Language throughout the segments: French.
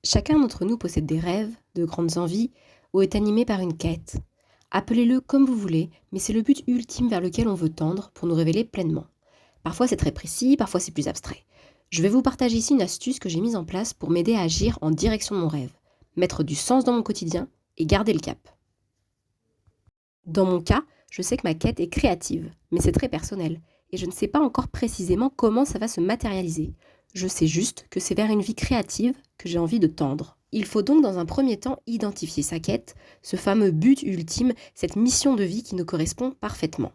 Chacun d'entre nous possède des rêves, de grandes envies, ou est animé par une quête. Appelez-le comme vous voulez, mais c'est le but ultime vers lequel on veut tendre pour nous révéler pleinement. Parfois c'est très précis, parfois c'est plus abstrait. Je vais vous partager ici une astuce que j'ai mise en place pour m'aider à agir en direction de mon rêve, mettre du sens dans mon quotidien et garder le cap. Dans mon cas, je sais que ma quête est créative, mais c'est très personnel, et je ne sais pas encore précisément comment ça va se matérialiser. Je sais juste que c'est vers une vie créative que j'ai envie de tendre. Il faut donc dans un premier temps identifier sa quête, ce fameux but ultime, cette mission de vie qui nous correspond parfaitement.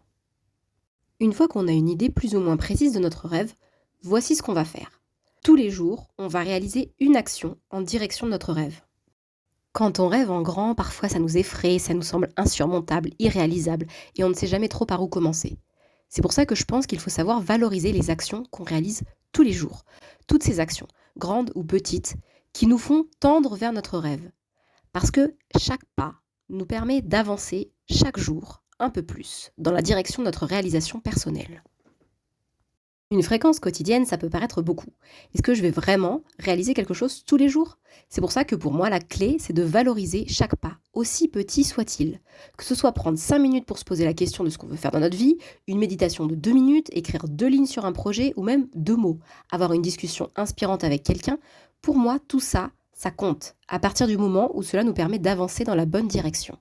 Une fois qu'on a une idée plus ou moins précise de notre rêve, voici ce qu'on va faire. Tous les jours, on va réaliser une action en direction de notre rêve. Quand on rêve en grand, parfois ça nous effraie, ça nous semble insurmontable, irréalisable, et on ne sait jamais trop par où commencer. C'est pour ça que je pense qu'il faut savoir valoriser les actions qu'on réalise tous les jours. Toutes ces actions, grandes ou petites, qui nous font tendre vers notre rêve. Parce que chaque pas nous permet d'avancer chaque jour un peu plus dans la direction de notre réalisation personnelle. Une fréquence quotidienne, ça peut paraître beaucoup. Est-ce que je vais vraiment réaliser quelque chose tous les jours? C'est pour ça que pour moi, la clé, c'est de valoriser chaque pas, aussi petit soit-il. Que ce soit prendre 5 minutes pour se poser la question de ce qu'on veut faire dans notre vie, une méditation de 2 minutes, écrire 2 lignes sur un projet ou même 2 mots, avoir une discussion inspirante avec quelqu'un, pour moi, tout ça, ça compte, à partir du moment où cela nous permet d'avancer dans la bonne direction.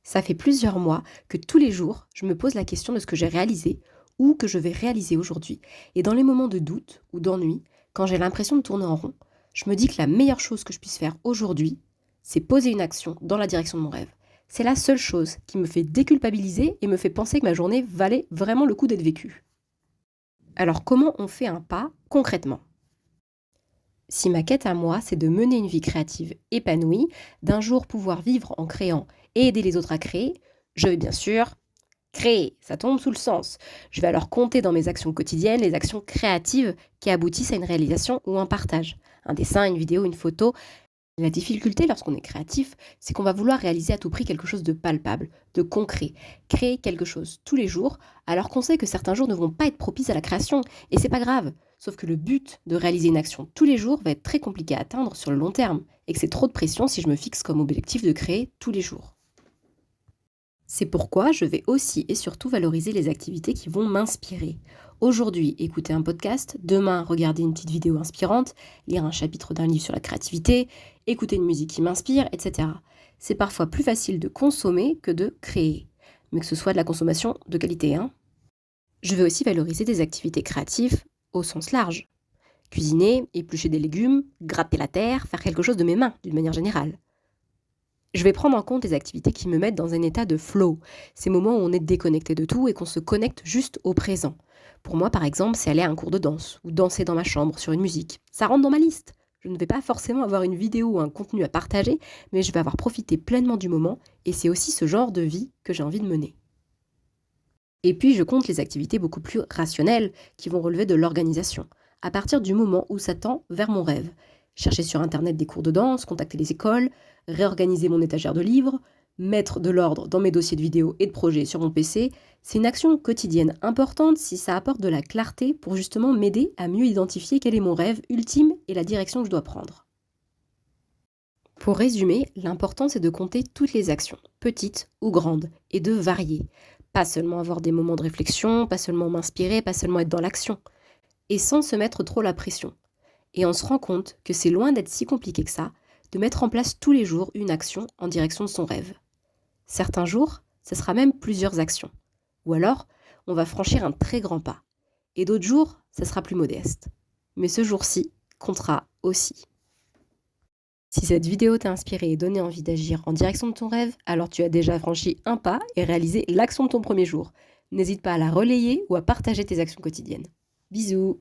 Ça fait plusieurs mois que tous les jours, je me pose la question de ce que j'ai réalisé ou que je vais réaliser aujourd'hui. Et dans les moments de doute ou d'ennui, quand j'ai l'impression de tourner en rond, je me dis que la meilleure chose que je puisse faire aujourd'hui, c'est poser une action dans la direction de mon rêve. C'est la seule chose qui me fait déculpabiliser et me fait penser que ma journée valait vraiment le coup d'être vécue. Alors comment on fait un pas concrètement? Si ma quête à moi, c'est de mener une vie créative épanouie, d'un jour pouvoir vivre en créant et aider les autres à créer, je vais bien sûr créer, ça tombe sous le sens. Je vais alors compter dans mes actions quotidiennes les actions créatives qui aboutissent à une réalisation ou un partage. Un dessin, une vidéo, une photo. La difficulté lorsqu'on est créatif, c'est qu'on va vouloir réaliser à tout prix quelque chose de palpable, de concret, créer quelque chose tous les jours, alors qu'on sait que certains jours ne vont pas être propices à la création, et c'est pas grave. Sauf que le but de réaliser une action tous les jours va être très compliqué à atteindre sur le long terme, et que c'est trop de pression si je me fixe comme objectif de créer tous les jours. C'est pourquoi je vais aussi et surtout valoriser les activités qui vont m'inspirer. Aujourd'hui, écouter un podcast, demain, regarder une petite vidéo inspirante, lire un chapitre d'un livre sur la créativité, écouter une musique qui m'inspire, etc. C'est parfois plus facile de consommer que de créer, mais que ce soit de la consommation de qualité, hein. Je vais aussi valoriser des activités créatives au sens large. Cuisiner, éplucher des légumes, gratter la terre, faire quelque chose de mes mains, d'une manière générale. Je vais prendre en compte les activités qui me mettent dans un état de flow, ces moments où on est déconnecté de tout et qu'on se connecte juste au présent. Pour moi, par exemple, c'est aller à un cours de danse ou danser dans ma chambre sur une musique. Ça rentre dans ma liste. Je ne vais pas forcément avoir une vidéo ou un contenu à partager, mais je vais avoir profité pleinement du moment et c'est aussi ce genre de vie que j'ai envie de mener. Et puis, je compte les activités beaucoup plus rationnelles qui vont relever de l'organisation, à partir du moment où ça tend vers mon rêve. Chercher sur Internet des cours de danse, contacter les écoles, réorganiser mon étagère de livres, mettre de l'ordre dans mes dossiers de vidéos et de projets sur mon PC, c'est une action quotidienne importante si ça apporte de la clarté pour justement m'aider à mieux identifier quel est mon rêve ultime et la direction que je dois prendre. Pour résumer, l'important c'est de compter toutes les actions, petites ou grandes, et de varier. Pas seulement avoir des moments de réflexion, pas seulement m'inspirer, pas seulement être dans l'action, et sans se mettre trop la pression. Et on se rend compte que c'est loin d'être si compliqué que ça, de mettre en place tous les jours une action en direction de son rêve. Certains jours, ce sera même plusieurs actions. Ou alors, on va franchir un très grand pas. Et d'autres jours, ça sera plus modeste. Mais ce jour-ci comptera aussi. Si cette vidéo t'a inspiré et donné envie d'agir en direction de ton rêve, alors tu as déjà franchi un pas et réalisé l'action de ton premier jour. N'hésite pas à la relayer ou à partager tes actions quotidiennes. Bisous!